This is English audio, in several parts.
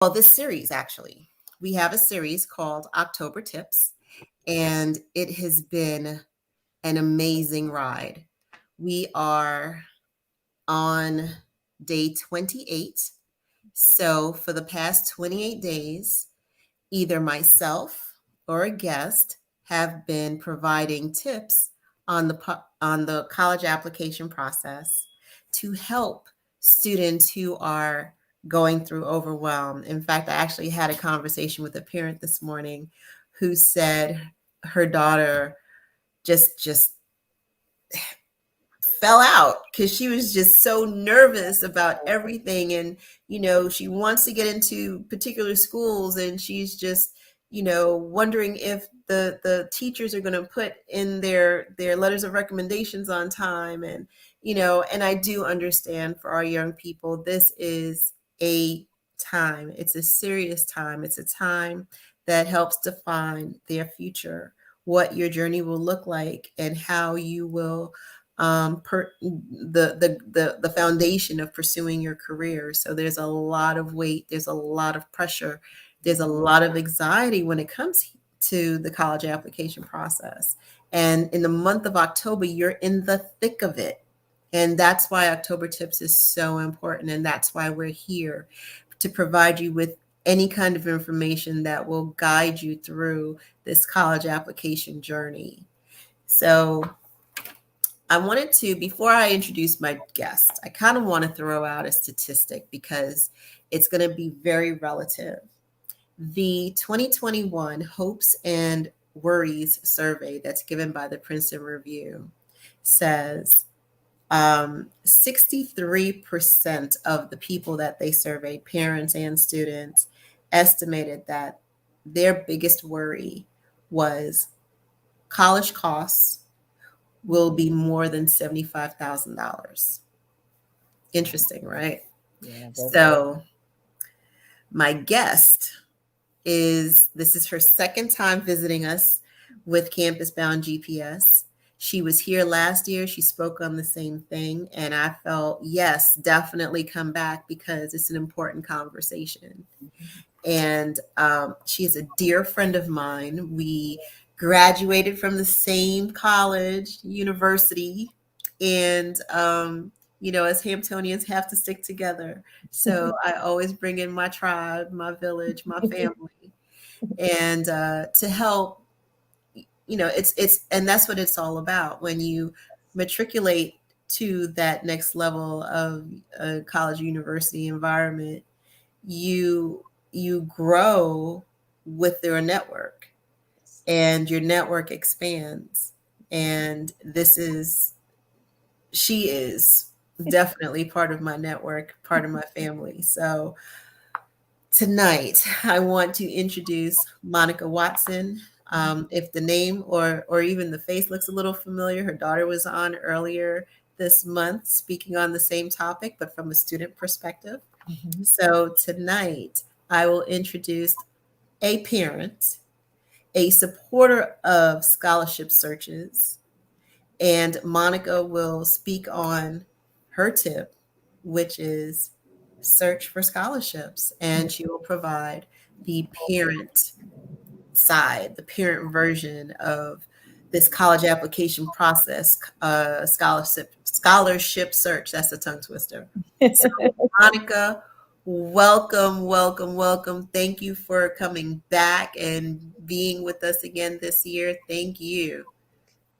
Well, this series actually, we have a series called October Tips, and it has been an amazing ride. We are on day 28. So, for the past 28 days, either myself or a guest have been providing tips on the college application process to help students who are going through overwhelm. In fact, I actually had a conversation with a parent this morning who said her daughter just fell out because she was just so nervous about everything. And she wants to get into particular schools, and she's just wondering if the teachers are going to put in their letters of recommendations on time. And and I do understand, for our young people, this is a time, it's a serious time, it's a time that helps define their future, what your journey will look like, and how you will the foundation of pursuing your career. So there's a lot of weight, there's a lot of pressure, there's a lot of anxiety when it comes to the college application process. And in the month of October, you're in the thick of it. And that's why October Tips is so important. And that's why we're here to provide you with any kind of information that will guide you through this college application journey. So I wanted to, before I introduce my guest, I kind of want to throw out a statistic because it's going to be very relative. The 2021 Hopes and Worries survey that's given by the Princeton Review says 63% of the people that they surveyed, parents and students, estimated that their biggest worry was college costs will be more than $75,000. Interesting, right? Yeah, So my guest this is her second time visiting us with Campus Bound GPS. She was here last year. She spoke on the same thing. And I felt, yes, definitely come back because it's an important conversation. And she's a dear friend of mine. We graduated from the same college, university, and as Hamptonians have to stick together. So I always bring in my tribe, my village, my family, and to help. It's and that's what it's all about. When you matriculate to that next level of a college university environment, you you grow with their network, and your network expands. And she is definitely part of my network, part of my family. So tonight I want to introduce Monica Watson. If the name or even the face looks a little familiar, her daughter was on earlier this month speaking on the same topic, but from a student perspective. So tonight, I will introduce a parent, a supporter of scholarship searches, and Monica will speak on her tip, which is search for scholarships. And she will provide the parent side, the parent version of this college application process, scholarship search. That's a tongue twister. So, Monica, welcome, welcome, welcome. Thank you for coming back and being with us again this year. Thank you.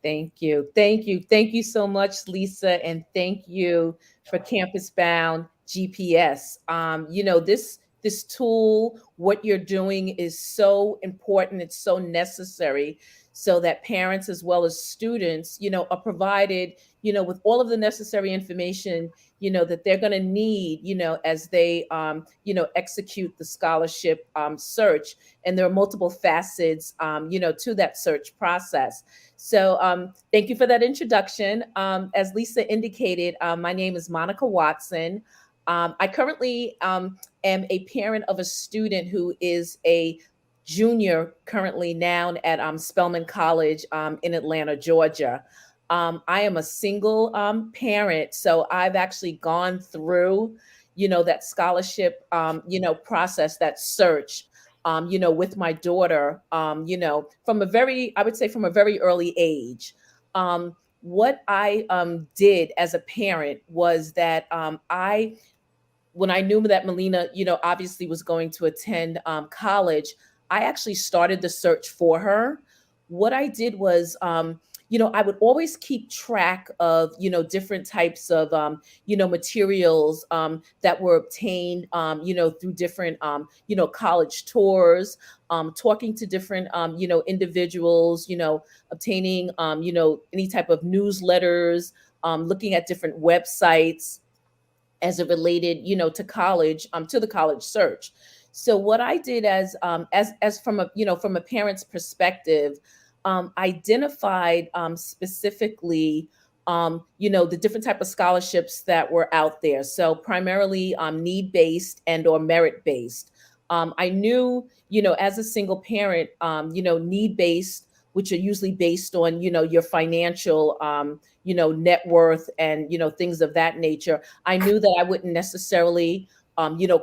Thank you. Thank you. Thank you so much, Lisa. And thank you for Campus Bound GPS. This tool, what you're doing is so important. It's so necessary so that parents as well as students, are provided, with all of the necessary information, that they're going to need, as they, execute the scholarship search. And there are multiple facets, to that search process. So thank you for that introduction. As Lisa indicated, my name is Monica Watson. I currently am a parent of a student who is a junior currently now at Spelman College in Atlanta, Georgia. I am a single parent, so I've actually gone through, that scholarship, process, that search, with my daughter, from a very, I would say from a very early age. What I did as a parent was that when I knew that Melina, obviously was going to attend college, I actually started the search for her. What I did was, I would always keep track of, different types of, materials that were obtained, through different, college tours, talking to different, individuals, obtaining, any type of newsletters, looking at different websites as it related, to college, to the college search. So what I did as from a, from a parent's perspective, identified specifically, the different type of scholarships that were out there. So primarily need based and or merit based. I knew, as a single parent, need based, which are usually based on, your financial, net worth and, things of that nature. I knew that I wouldn't necessarily,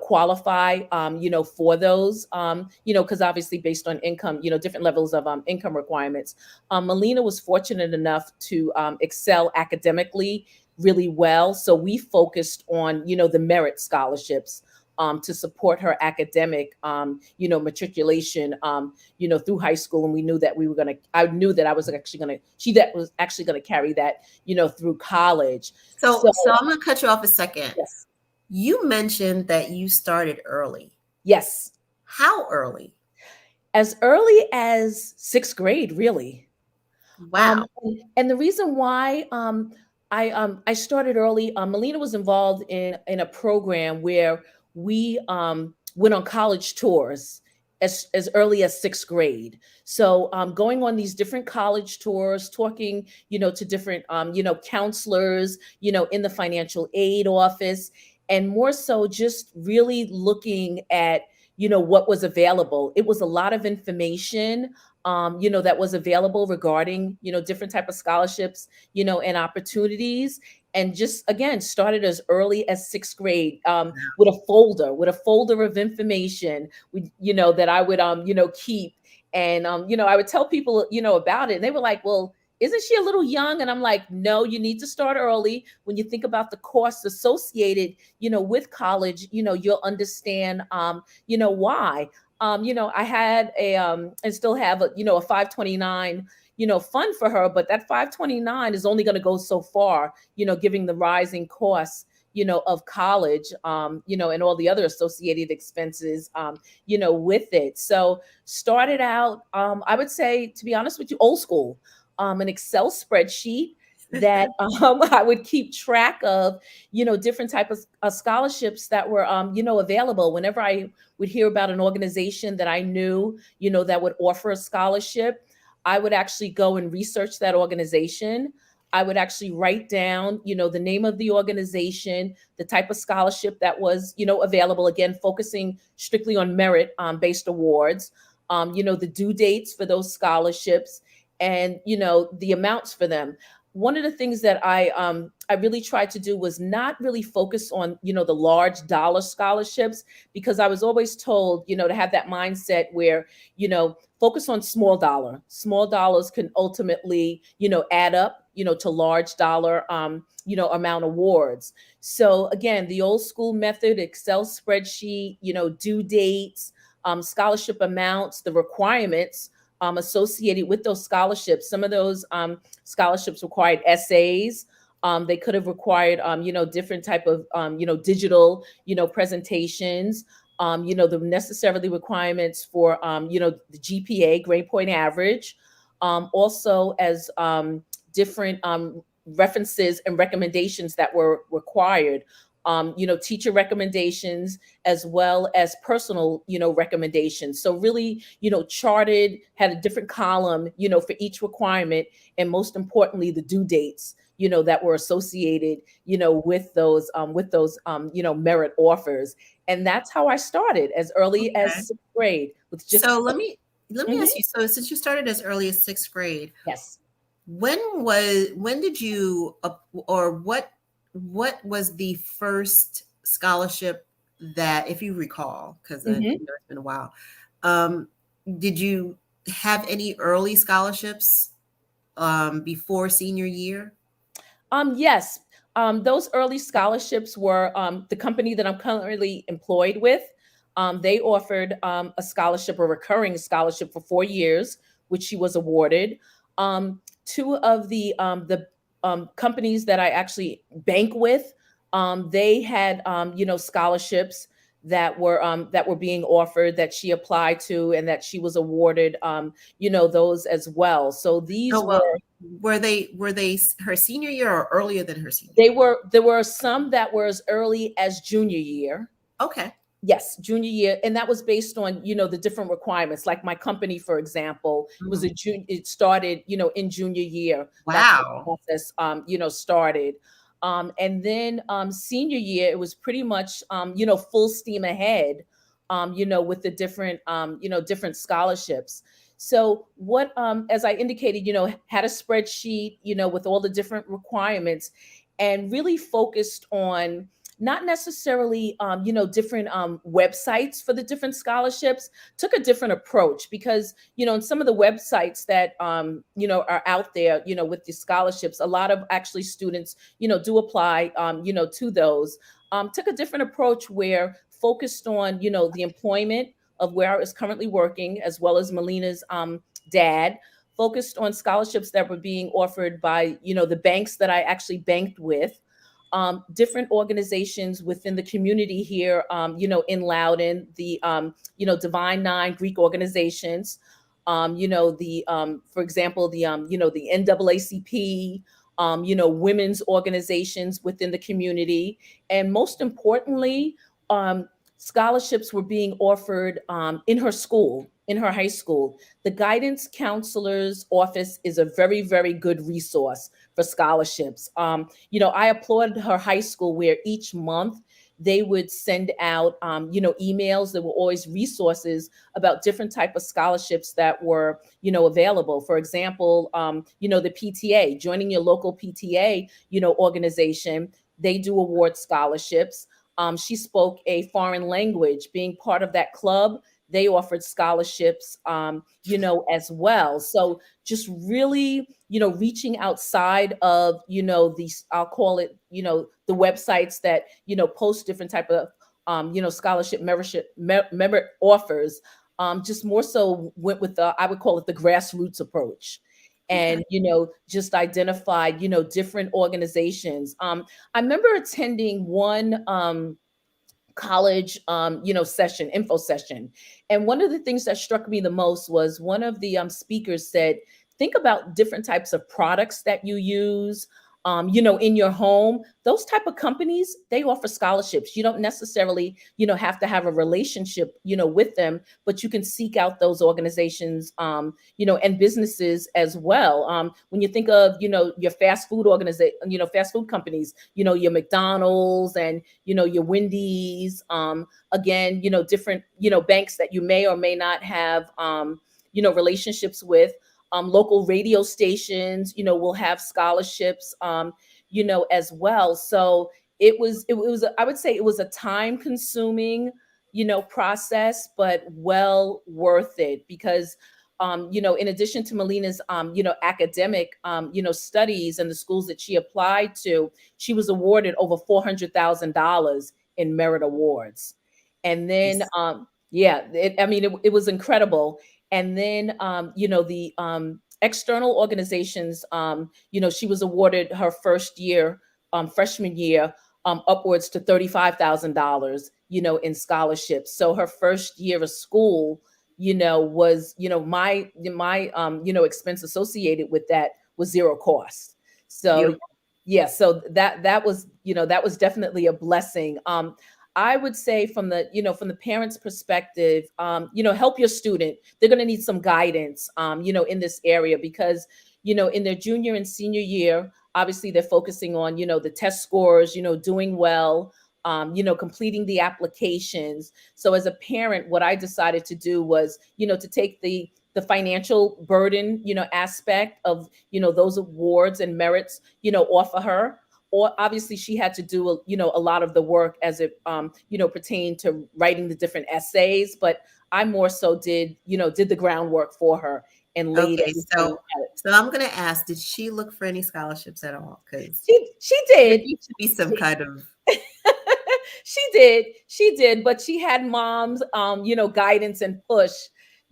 qualify, for those, because obviously based on income, different levels of income requirements. Melina was fortunate enough to excel academically really well. So we focused on, the merit scholarships to support her academic, matriculation, through high school. And we knew that I knew that I was actually going to, that was actually going to carry that, through college. So I'm going to cut you off a second. Yes. You mentioned that you started early. Yes. How early? As early as 6th grade, really. Wow. And the reason why I started early, Melina was involved in a program where we went on college tours as early as 6th grade. So going on these different college tours, talking, to different, counselors, in the financial aid office, and more so just really looking at, what was available. It was a lot of information, that was available regarding, different type of scholarships, and opportunities. And just again, started as early as 6th grade, with a folder of information, that I would, keep. And, I would tell people, about it. And they were like, well, isn't she a little young? And I'm like, no, you need to start early. When you think about the costs associated, with college, you'll understand, why. I had and still have a 529, fund for her, but that 529 is only going to go so far, giving the rising costs, of college, and all the other associated expenses, with it. So started out, I would say, to be honest with you, old school, an Excel spreadsheet that I would keep track of, different type of scholarships that were, available. Whenever I would hear about an organization that I knew, that would offer a scholarship, I would actually go and research that organization. I would actually write down, the name of the organization, the type of scholarship that was, available, again, focusing strictly on merit based awards, the due dates for those scholarships, and, the amounts for them. One of the things that I really tried to do was not really focus on, the large dollar scholarships, because I was always told, to have that mindset where, focus on small dollar. Small dollars can ultimately, add up, to large dollar, amount awards. So again, the old school method, Excel spreadsheet, due dates, scholarship amounts, the requirements associated with those scholarships. Some of those scholarships required essays. They could have required, different type of, digital, presentations. The necessarily requirements for, the GPA, grade point average. Also as different references and recommendations that were required. Teacher recommendations as well as personal, recommendations. So really, charted, had a different column, for each requirement, and most importantly, the due dates, that were associated, with those, merit offers. And that's how I stared as early as 6th grade. With just so let me ask you. So since you started as early as 6th grade, yes, when did you or what was the first scholarship that, if you recall, because I know Mhm. it's been a while, um, did you have any early scholarships before senior year? Yes. Those early scholarships were the company that I'm currently employed with. They offered a scholarship, a recurring scholarship for 4 years, which she was awarded. Two of the companies that I actually bank with, they had scholarships that were being offered that she applied to and that she was awarded those as well. So these Oh, well, were were they her senior year or earlier than her senior They year? were there were some that were as early as junior year. Okay. Yes, junior year, and that was based on, the different requirements. Like my company, for example, Mhm. it started, in junior year. That's how Wow. the process, started. And then senior year, it was pretty much, full steam ahead, with the different scholarships. So what, as I indicated, had a spreadsheet, with all the different requirements, and really focused on not necessarily different websites for the different scholarships. Took a different approach because in some of the websites that are out there with the scholarships, a lot of actually students do apply to those. Took a different approach where focused on the employment of where I was currently working, as well as Melina's dad. Focused on scholarships that were being offered by the banks that I actually banked with, different organizations within the community here, in Loudon, Divine Nine Greek organizations, for example, the NAACP, women's organizations within the community, and most importantly, um, scholarships were being offered in her school, in her high school. The guidance counselor's office is a very, very good resource for scholarships. I applauded her high school where each month they would send out, emails. There were always resources about different type of scholarships that were, available. For example, the PTA, joining your local PTA, organization, they do award scholarships. She spoke a foreign language. Being part of that club, they offered scholarships, as well. So just really, reaching outside of, these, I'll call it, the websites that, post different type of, scholarship member offers. Just more so went with I would call it the grassroots approach. Okay. And just identified different organizations. I remember attending one college session, info session, and one of the things that struck me the most was one of the speakers said, think about different types of products that you use, in your home. Those type of companies, they offer scholarships. You don't necessarily have to have a relationship with them, but you can seek out those organizations, and businesses as well. When you think of your fast food organization, fast food companies, your McDonald's and your Wendy's, again, different banks that you may or may not have relationships with. Local radio stations will have scholarships, as well. So it was I would say it was a time consuming process, but well worth it, because in addition to Melina's academic studies and the schools that she applied to, she was awarded over $400,000 in merit awards. And then Nice. yeah, it was incredible. And then the external organizations, she was awarded her first year, freshman year, upwards to $35,000 in scholarships. So her first year of school was my expense associated with that was zero cost. So Beautiful. yeah, so that was definitely a blessing. I would say from the parents' perspective, help your student. They're going to need some guidance, in this area, because in their junior and senior year, obviously they're focusing on the test scores, doing well, completing the applications. So as a parent, what I decided to do was to take the financial burden aspect of those awards and merits off of her, or obviously she had to do a lot of the work as it pertained to writing the different essays, but I more so did the groundwork for her and laid Okay, everything out. so I'm gonna ask, did she look for any scholarships at all? Because She there did. needs to be some kind of She did, but she had mom's guidance and push,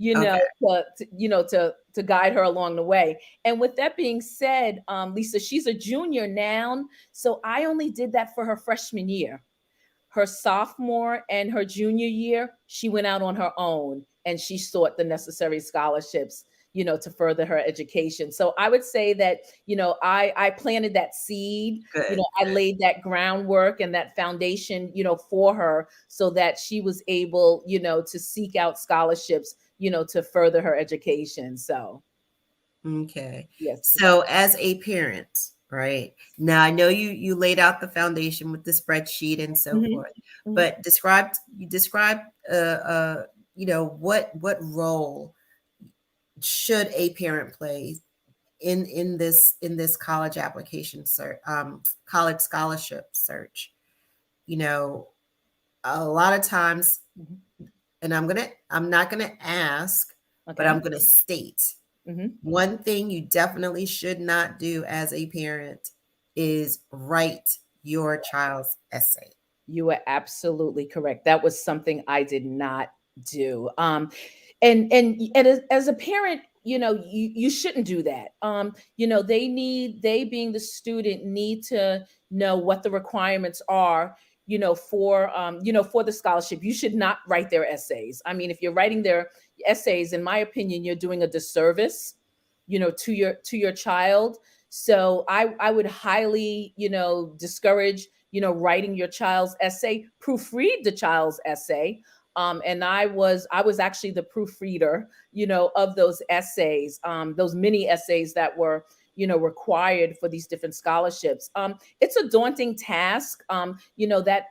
okay. to guide her along the way. And with that being said, Lisa, she's a junior now, so I only did that for her freshman year. Her sophomore and her junior year, she went out on her own and she sought the necessary scholarships, to further her education. So I would say that, I planted that seed, Good, I good. laid that groundwork and that foundation, for her so that she was able, to seek out scholarships, to further her education. So, Okay. yes. So as a parent, right? Now I know you laid out the foundation with the spreadsheet and so Mhm, forth, mhm. but you described what role should a parent play in this college application search, college scholarship search. You know, a lot of times, and I'm not gonna ask, but I'm Okay. gonna state Mhm. one thing you definitely should not do as a parent is write your child's essay. You are absolutely correct. That was something I did not do. And as a parent, you shouldn't do that. They being the student need to know what the requirements are, for the scholarship. You should not write their essays. I mean, if you're writing their essays, in my opinion, you're doing a disservice, to your child. So I would highly, discourage writing your child's essay. Proofread the child's essay. And I was actually the proofreader, of those essays, those mini essays that were, required for these different scholarships. It's a daunting task, that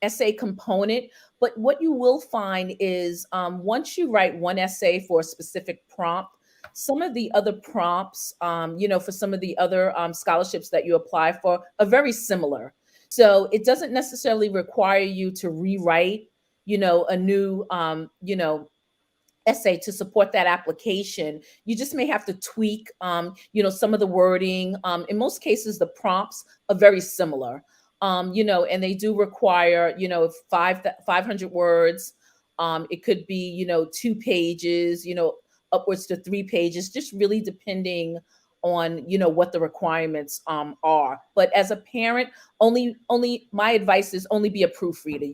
essay component. But what you will find is, once you write one essay for a specific prompt, some of the other prompts, for some of the other scholarships that you apply for are very similar. So it doesn't necessarily require you to rewrite, a new, essay to support that application. You just may have to tweak, some of the wording. In most cases, the prompts are very similar, and they do require, 500 words. It could be, 2 pages, upwards to 3 pages, just really depending on, what the requirements are. But as a parent, only my advice is only be a proofreader.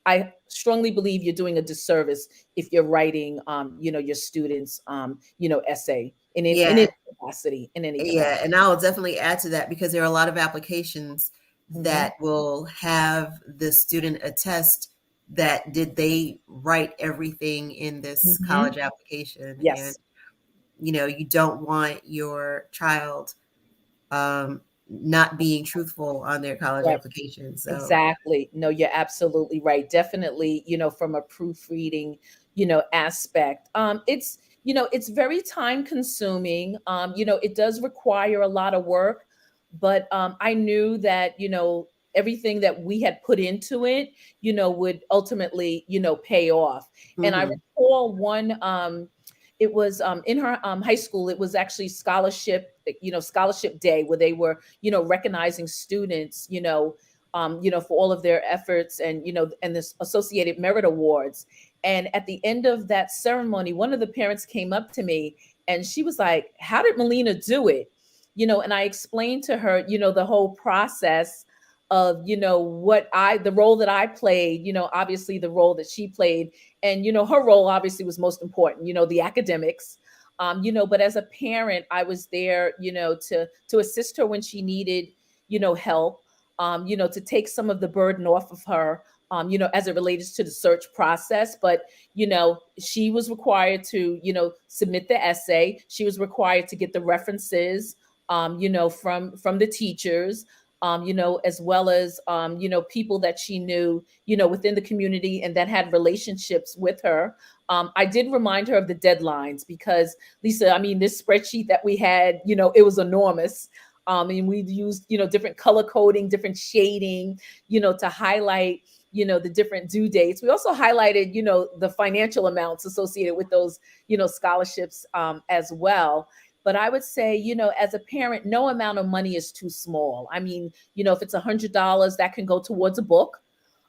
I strongly believe you're doing a disservice if you're writing, your students, essay in Yeah, any capacity, in any capacity. yeah, and I'll definitely add to that because there are a lot of applications Mhm, that will have the student attest that did they write everything in this mhm. college application, and Yes, you don't want your child not being truthful on their college right. application. So Exactly. No, you're absolutely right. Definitely, from a proofreading, aspect. It's very time consuming. It does require a lot of work, but I knew that, everything that we had put into it, would ultimately, pay off. And I mhm. recall one, it was in her high school, it was actually scholarship day where they were, recognizing students, for all of their efforts and, and this associated merit awards. And at the end of that ceremony, one of the parents came up to me and she was like, "How did Melina do it?" And I explained to her, the whole process of, the role that I played, obviously the role that she played. And, her role obviously was most important, the academics. But as a parent, I was there, to assist her when she needed, help, to take some of the burden off of her, as it relates to the search process. But, she was required to, submit the essay. She was required to get the references, from the teachers, as well as, people that she knew, within the community and that had relationships with her. I did remind her of the deadlines because, Lisa, I mean, this spreadsheet that we had, it was enormous. And we've used, different color coding, different shading, to highlight, the different due dates. We also highlighted, the financial amounts associated with those, scholarships as well. But I would say, as a parent, no amount of money is too small. I mean, if it's $100, that can go towards a book.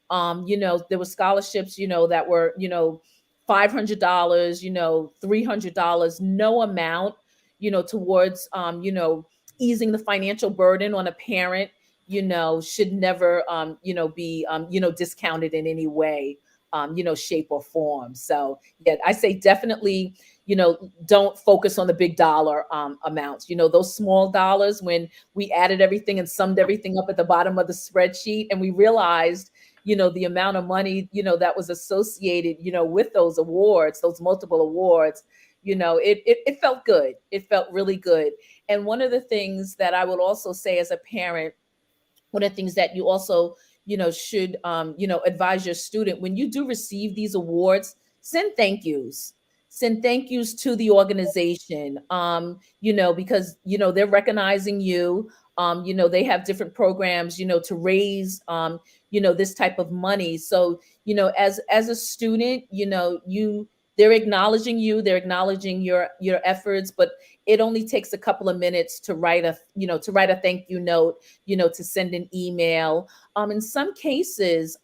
There were scholarships, that were, $500, $300, no amount, towards, easing the financial burden on a parent, should never, be, discounted in any way, shape or form. So yeah, I say definitely, don't focus on the big dollar amounts. Those small dollars, when we added everything and summed everything up at the bottom of the spreadsheet, and we realized, the amount of money, that was associated, with those awards, those multiple awards, it felt good. It felt really good. And one of the things that I would also say as a parent, one of the things that you also, should, advise your student when you do receive these awards, send thank yous. Send thank yous to the organization, because, they're recognizing you. They have different programs, to raise, this type of money. So, as a student, they're acknowledging you, they're acknowledging your efforts, but it only takes a couple of minutes to write a thank you note, to send an email. In some cases,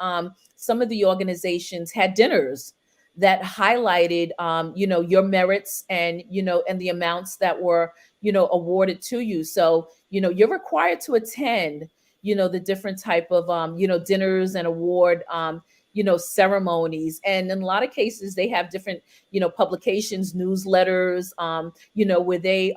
some of the organizations had dinners that highlighted, your merits and, and the amounts that were, awarded to you. So, you're required to attend, the different type of, dinners and award, ceremonies. And in a lot of cases, they have different, publications, newsletters, where they,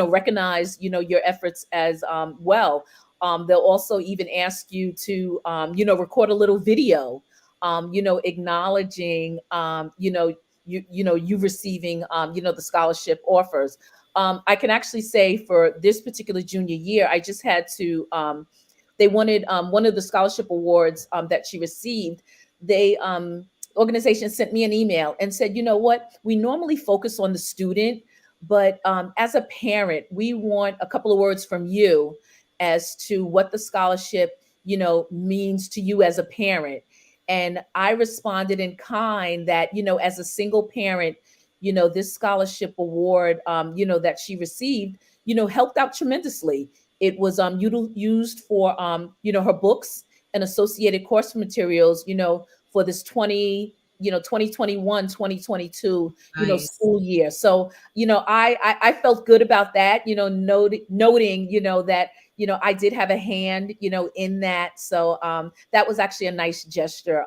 recognize, your efforts as well. They'll also even ask you to, record a little video, acknowledging, you receiving, the scholarship offers. I can actually say for this particular junior year, I just had to, they wanted, one of the scholarship awards that she received. They, organization sent me an email and said, you know what, we normally focus on the student, but as a parent, we want a couple of words from you as to what the scholarship, means to you as a parent. And I responded in kind that, as a single parent, this scholarship award, that she received, helped out tremendously. It was used for, her books and associated course materials, for this 2021, 2022, Nice. school year. So, I felt good about that, noting, that, I did have a hand, in that. So that was actually a nice gesture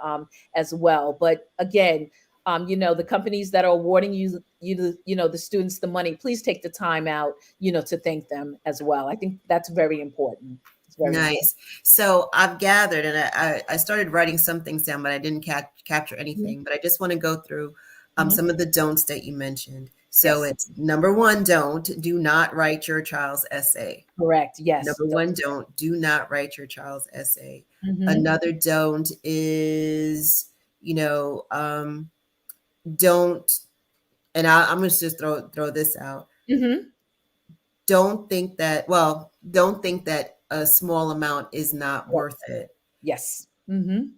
as well. But again, the companies that are awarding the students the money, please take the time out, to thank them as well. I think that's very important. It's very important. Nice. So I've gathered, and I started writing some things down, but I didn't capture Mhm. anything. But I just want to go through Mhm. some of the don'ts that you mentioned. So Yes. it's number one, do not write your child's essay. Correct. Yes. Number one, do not write your child's essay. Mhm. Another don't is, don't, and I'm going to just throw this out. Mhm. Don't think that a small amount is not Yes. worth it. Yes. Mhm.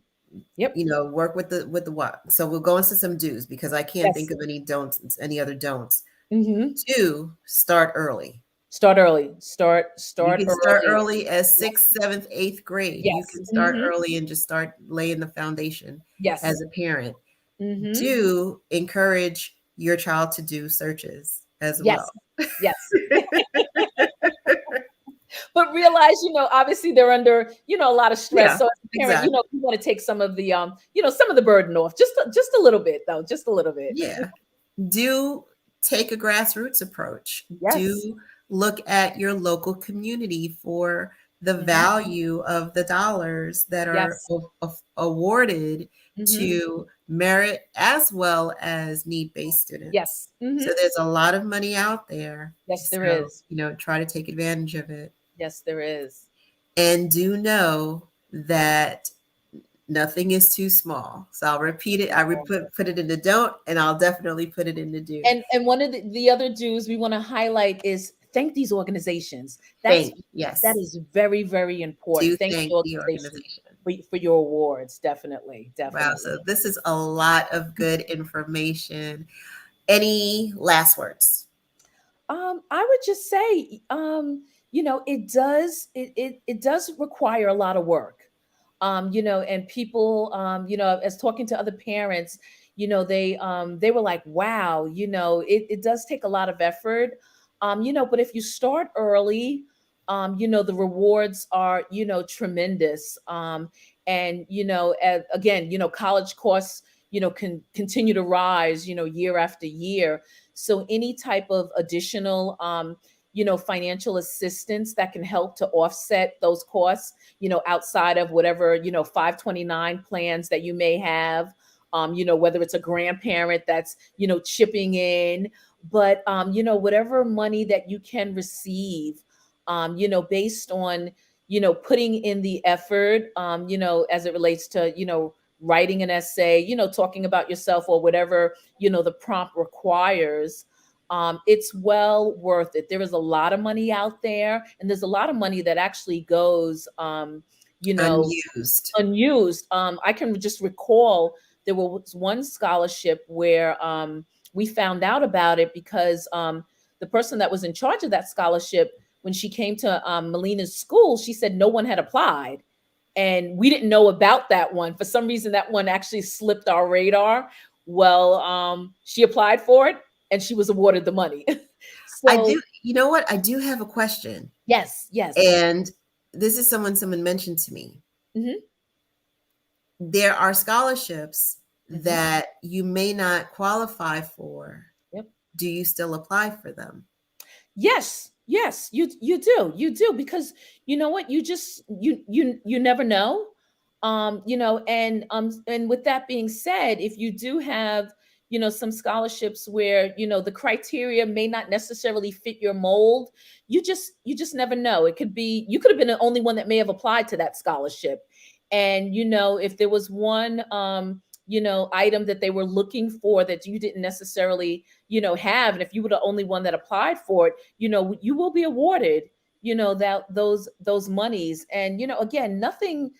Yep. Work with the what. So we'll go into some do's because I can't Yes. think of any other don'ts. Mhm. 2, start early. Start early. Start You can start early. early as Yes. 6th, 7th, 8th grade. You Yes. can start Mhm. early and just start laying the foundation Yes. as a parent. Mhm. 2, encourage your child to do searches as Yes. well. Yes. But realize, obviously they're under, a lot of stress. Yeah, So as a parent, exactly. you want to take some of the, some of the burden off, just a little bit though, just a little bit. Yeah. Do take a grassroots approach. Yes. Do look at your local community for the Mhm. value of the dollars that are Yes. awarded Mhm. to merit as well as need-based students. Yes. So Mhm. there's a lot of money out there. Yes, there So, is. try to take advantage of it. Yes, there is. And do know that nothing is too small. So I'll repeat it. Put it in the don't, and I'll definitely put it in the do. And one of the other do's we want to highlight is thank these organizations. That Yes, is very, very important. do Thank the thank the organization organization. for your awards. Definitely, Wow, definitely. so this is a lot of good information. Any last words? I would just say, it does require a lot of work. And people, as talking to other parents, they were like, wow, it does take a lot of effort. But if you start early, the rewards are, tremendous. And, again, college costs, can continue to rise, year after year. So any type of additional, financial assistance that can help to offset those costs, outside of whatever, 529 plans that you may have, whether it's a grandparent that's, chipping in, but, whatever money that you can receive, based on, putting in the effort, as it relates to, writing an essay, talking about yourself or whatever, the prompt requires. It's well worth it. There is a lot of money out there, and there's a lot of money that actually goes, you know, Unused. unused. I can just recall there was one scholarship where, we found out about it because, the person that was in charge of that scholarship, when she came to, Melina's school, she said no one had applied. And we didn't know about that one. For some reason, that one actually slipped our radar. Well, she applied for it and she was awarded the money. I So, do, you know what? I do have a question. yes, yes. And this is someone mentioned to me. Hmm. There are scholarships Hmm. that you may not qualify for. Yep. Do you still apply for them? Yes, yes, you do because you know what, you never know, and with that being said, if you do have, some scholarships where, the criteria may not necessarily fit your mold, you just never know. It could be you could have been the only one that may have applied to that scholarship, and if there was one, item that they were looking for that you didn't necessarily, have, and if you were the only one that applied for it, you will be awarded, that those monies. And, again, nothing,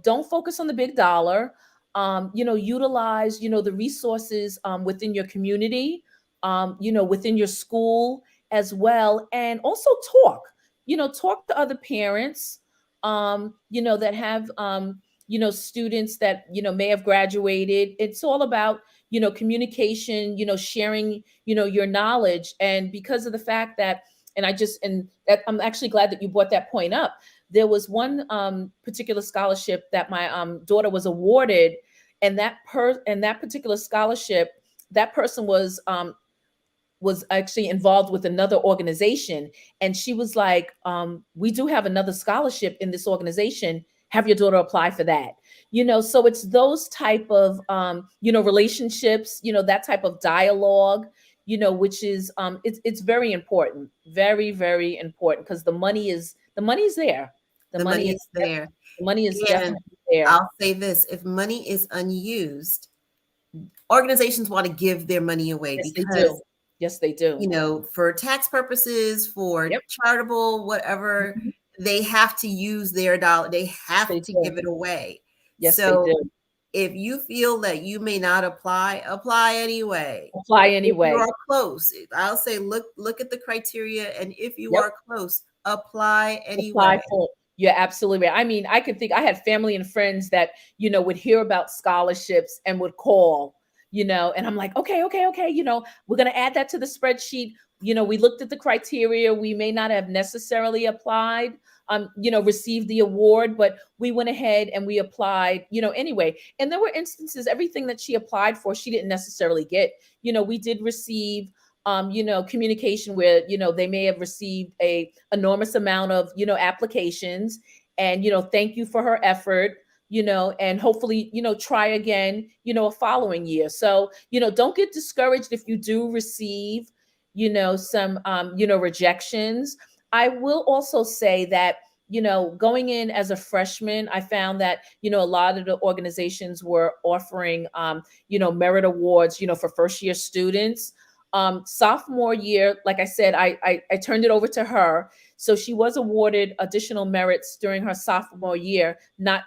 don't focus on the big dollar. Utilize, the resources, within your community, within your school as well. And also talk to other parents, that have, students that, may have graduated. It's all about, communication, sharing, your knowledge. And because of the fact that, and that, I'm actually glad that you brought that point up. There was one, particular scholarship that my, daughter was awarded, and that particular scholarship, that person was actually involved with another organization, and she was like, we do have another scholarship in this organization, have your daughter apply for that. So it's those type of, relationships, that type of dialogue, which is, it's very important, very, very important, because the money is there. the The money money is is there. the money is And definitely there. I'll say this, if money is unused, organizations want to give their money away Yes, they because, do. Yes, they do. for tax purposes, for Yep. charitable, whatever, Mhm. they have to use their dollar, they have They to do. give it away. Yes, they So do. if you feel that you may not apply anyway. Apply If you anyway. are close, I'll say look at the criteria, and if you Yep. are close, apply anyway. Apply for it. You're absolutely right. I mean, I could think I had family and friends that, would hear about scholarships and would call, and I'm like, okay, okay, okay, we're going to add that to the spreadsheet. We looked at the criteria. We may not have necessarily applied, received the award, but we went ahead and we applied, anyway. And there were instances, everything that she applied for, she didn't necessarily get. We did receive, communication where, they may have received a enormous amount of, applications, and, thank you for her effort, and hopefully, try again, a following year. So, don't get discouraged if you do receive, some, rejections. I will also say that, going in as a freshman, I found that, a lot of the organizations were offering, merit awards, for first year students. Sophomore year, like I said, I turned it over to her. So she was awarded additional merits during her sophomore year, not,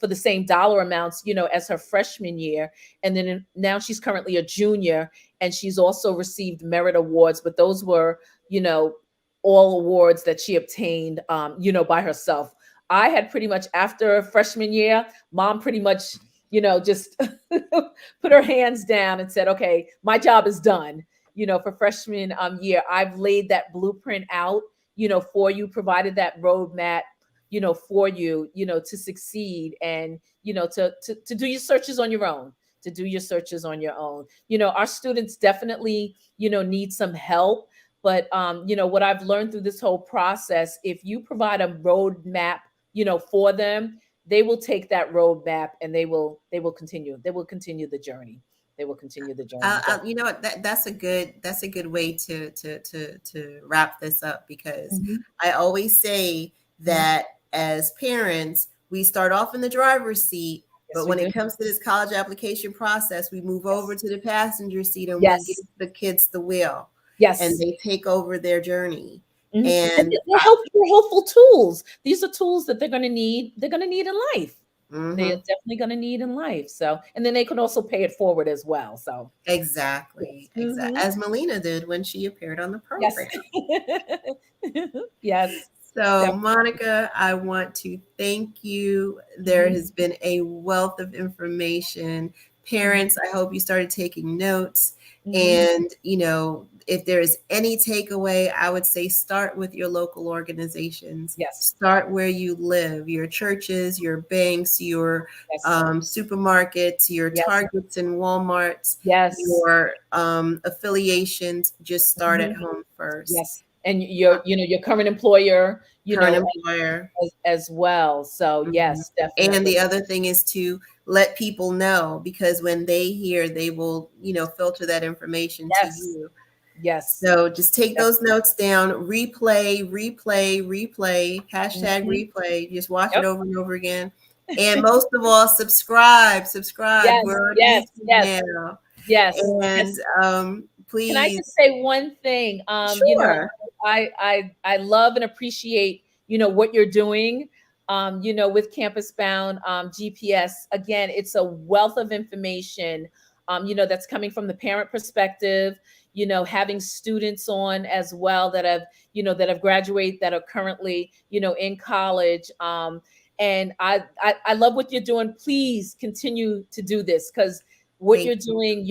for the same dollar amounts, as her freshman year. And then now she's currently a junior, and she's also received merit awards, but those were, all awards that she obtained, by herself. I had pretty much, after freshman year, mom pretty much, just put her hands down and said, okay, my job is done. For freshman year, I've laid that blueprint out, for you, provided that roadmap, for you, to succeed, and, to do your searches on your own, to do your searches on your own. Our students definitely, need some help. But, what I've learned through this whole process, if you provide a roadmap, for them, they will take that roadmap, and they will continue the journey. They will continue the journey. You know what? That's a good way to wrap this up, because Mhm. I always say that as parents, we start off in the driver's seat, Yes, but we when do. it comes to this college application process, we move over Yes. to the passenger seat, and we give Yes. the kids the wheel, and Yes. they take over their journey. Mhm. And And they're helpful tools. These are tools that they're gonna need. They're gonna need in life. They are mhm, definitely gonna need in life. So, and then they can also pay it forward as well. So, exactly, yes. Mhm. as Melina did when she appeared on the Yes. program. Yes. So, Definitely. Monica, I want to thank you. There Mhm. has been a wealth of information. Mhm. Parents, I hope you started taking notes. Mhm. And, if there is any takeaway, I would say start with your local organizations. Yes. Start where you live, your churches, your banks, your Yes. supermarkets, your Yes. Targets and Walmarts, Yes. your affiliations. Just start at Mhm. home first. Yes. And your current employer, Current employer. as well. So, Mhm. yes, And definitely. the other thing is to let people know, because when they hear, they will, filter that information to Yes. you. Yes. So just take Def those notes down, replay, hashtag Mhm. replay, just watch it Yep. over and over again. And most of all, subscribe. Yes, We're on yes, YouTube yes, now. yes, And yes. Can I please, just say one thing? sure. I love and appreciate, what you're doing, with Campus Bound GPS. Again, it's a wealth of information, that's coming from the parent perspective, having students on as well that have graduated, that are currently, in college. And I love what you're doing. Please continue to do this, because what Thank you're doing,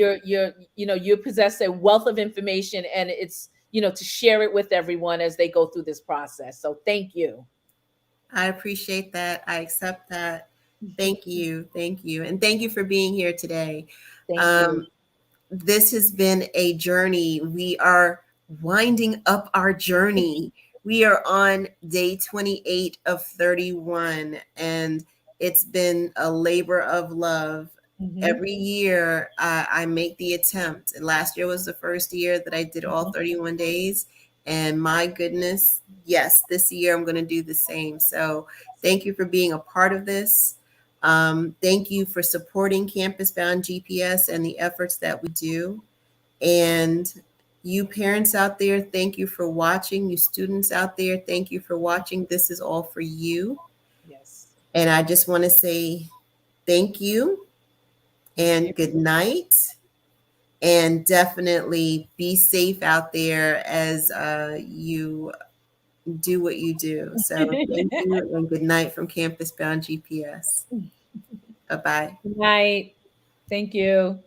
you possess a wealth of information, and it's, to share it with everyone as they go through this process. So thank you. I appreciate that. I accept that. Thank you. Thank you. And thank you for being here today. Thank you. Um, this has been a journey. We are winding up our journey. We are on day 28 of 31, and it's been a labor of love. Mhm, Every year, I make the attempt. And last year was the first year that I did all mhm. 31 days. And my goodness, yes, this year I'm going to do the same. So thank you for being a part of this. Thank you for supporting Campus Bound GPS and the efforts that we do. And you parents out there, thank you for watching. You students out there, thank you for watching. This is all for you. Yes. And I just want to say thank you Thank you. and good night. And definitely be safe out there as you do what you do. So thank you and good night from Campus Bound GPS. Bye bye. Good night. Thank you.